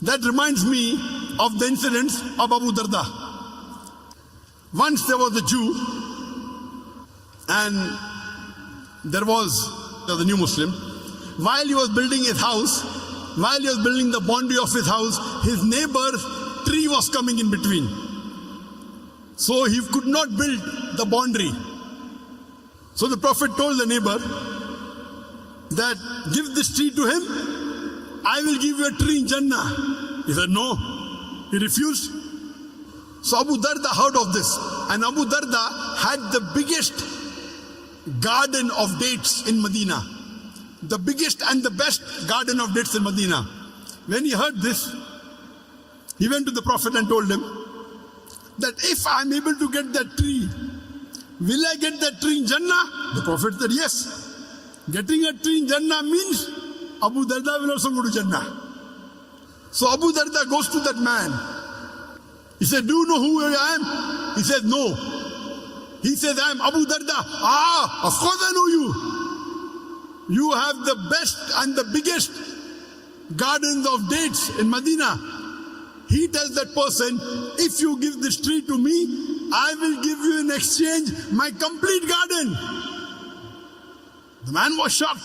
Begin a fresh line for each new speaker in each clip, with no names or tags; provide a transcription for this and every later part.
That reminds me of the incidents of Abu Darda. Once there was a Jew, and there was the new Muslim. While he was building his house, while he was building the boundary of his house, his neighbor's tree was coming in between. So he could not build the boundary. So the Prophet told the neighbor that give this tree to him, I will give you a tree in Jannah. He said no. He refused. So Abu Darda heard of this, and Abu Darda had the biggest garden of dates in Medina. The biggest and the best garden of dates in Medina. When he heard this, he went to the Prophet and told him that if I am able to get that tree, will I get that tree in Jannah? The Prophet said yes. Getting a tree in Jannah means Abu Darda will also go to Jannah. So Abu Darda goes to that man. He said, do you know who I am? He said, no. He said, I am Abu Darda. Ah, of course I know you. You have the best and the biggest gardens of dates in Medina. He tells that person, if you give this tree to me, I will give you in exchange my complete garden. The man was shocked.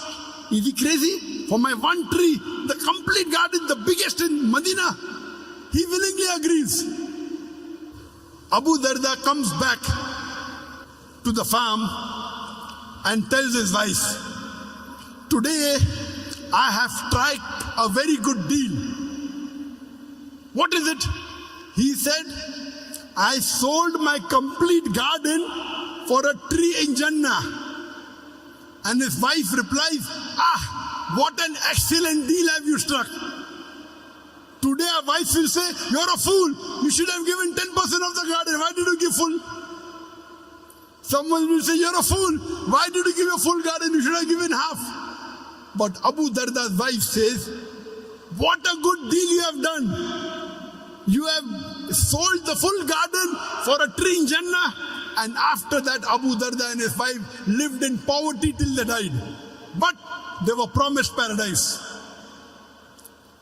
Is he crazy? For my one tree, the complete garden, the biggest in Medina. He willingly agrees. Abu Darda comes back to the farm and tells his wife, today I have struck a very good deal. What is it? He said, I sold my complete garden for a tree in Jannah. And his wife replies, ah, what an excellent deal have you struck. Today a wife will say, you're a fool. You should have given 10% of the garden. Why did you give full? Someone will say, you're a fool. Why did you give a full garden? You should have given half. But Abu Darda's wife says, what a good deal you have done. You have sold the full garden for a tree in Jannah. And after that, Abu Darda and his wife lived in poverty till they died. But they were promised paradise.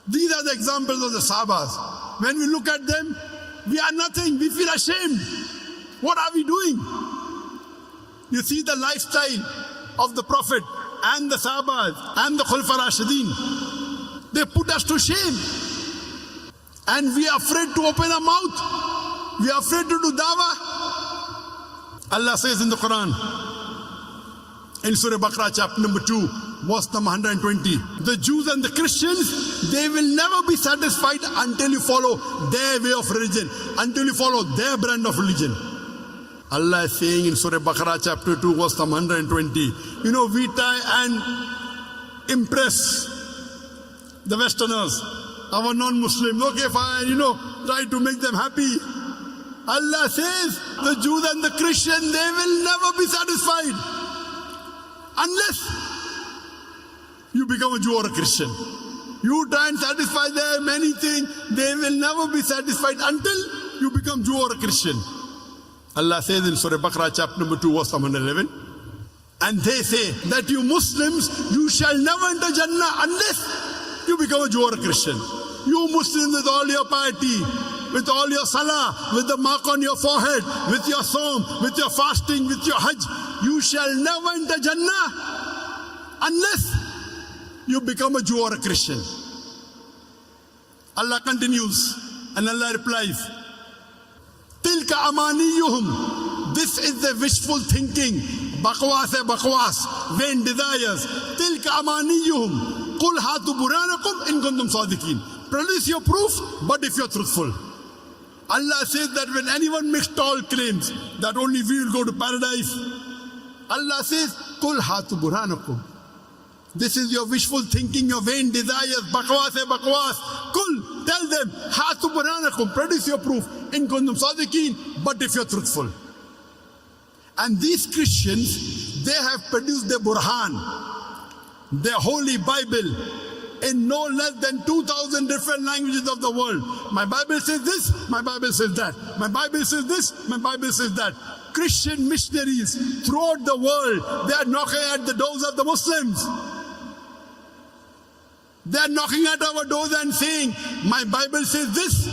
These are the examples of the Sahabas. When we look at them, we are nothing. We feel ashamed. What are we doing? You see the lifestyle of the Prophet and the Sahabas and the Khulafa Rashidin. They put us to shame. And we are afraid to open our mouth. We are afraid to do dawah. Allah says in the Quran, in Surah Baqarah chapter number 2, verse number 120, the Jews and the Christians, they will never be satisfied until you follow their way of religion, until you follow their brand of religion. Allah is saying in Surah Baqarah chapter 2, verse number 120, you know, we try and impress the Westerners, our non-Muslims. Okay, fine, you know, try to make them happy. Allah says, the Jews and the Christians, they will never be satisfied unless you become a Jew or a Christian. You try and satisfy them, anything, they will never be satisfied until you become Jew or a Christian. Allah says in Surah Baqarah chapter number 2, verse 111, and they say that you Muslims, you shall never enter Jannah unless you become a Jew or a Christian. You Muslims with all your piety, with all your salah, with the mark on your forehead, with your psalm, with your fasting, with your hajj, you shall never enter Jannah unless you become a Jew or a Christian. Allah continues and Allah replies, Tilka amaniyuhum. This is the wishful thinking. Bakwas hai bakwas, vain desires. Tilka amaniyuhum. Qul hatu buranakum in kuntum sadiqin. Produce your proof, but if you're truthful. Allah says that when anyone makes tall claims that only we will go to paradise, Allah says, Qul hatu burhanakum. This is your wishful thinking, your vain desires, bakwas hai bakwas. Qul, tell them, hatu burhanakum, produce your proof, in kuntum sadiqin, but if you're truthful. And these Christians, they have produced their burhan, their holy Bible, in no less than 2,000 different languages of the world. My Bible says this, my Bible says that. My Bible says this, my Bible says that. Christian missionaries throughout the world, they are knocking at the doors of the Muslims. They are knocking at our doors and saying, my Bible says this,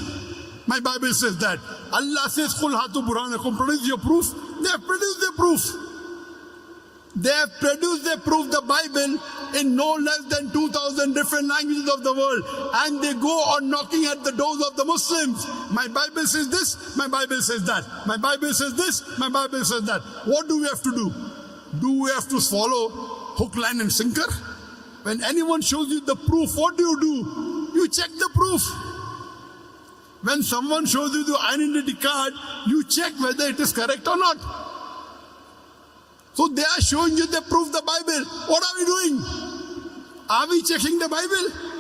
my Bible says that. Allah says, Qul hatu burhanakum, produce your proof. They have produced their proof. They have produced their proof, the Bible, in no less than 2,000 different languages of the world. And they go on knocking at the doors of the Muslims. My Bible says this, my Bible says that. My Bible says this, my Bible says that. What do we have to do? Do we have to follow hook, line and sinker? When anyone shows you the proof, what do? You check the proof. When someone shows you the identity card, you check whether it is correct or not. So they are showing you the proof, the Bible. What are we doing? Are we checking the Bible?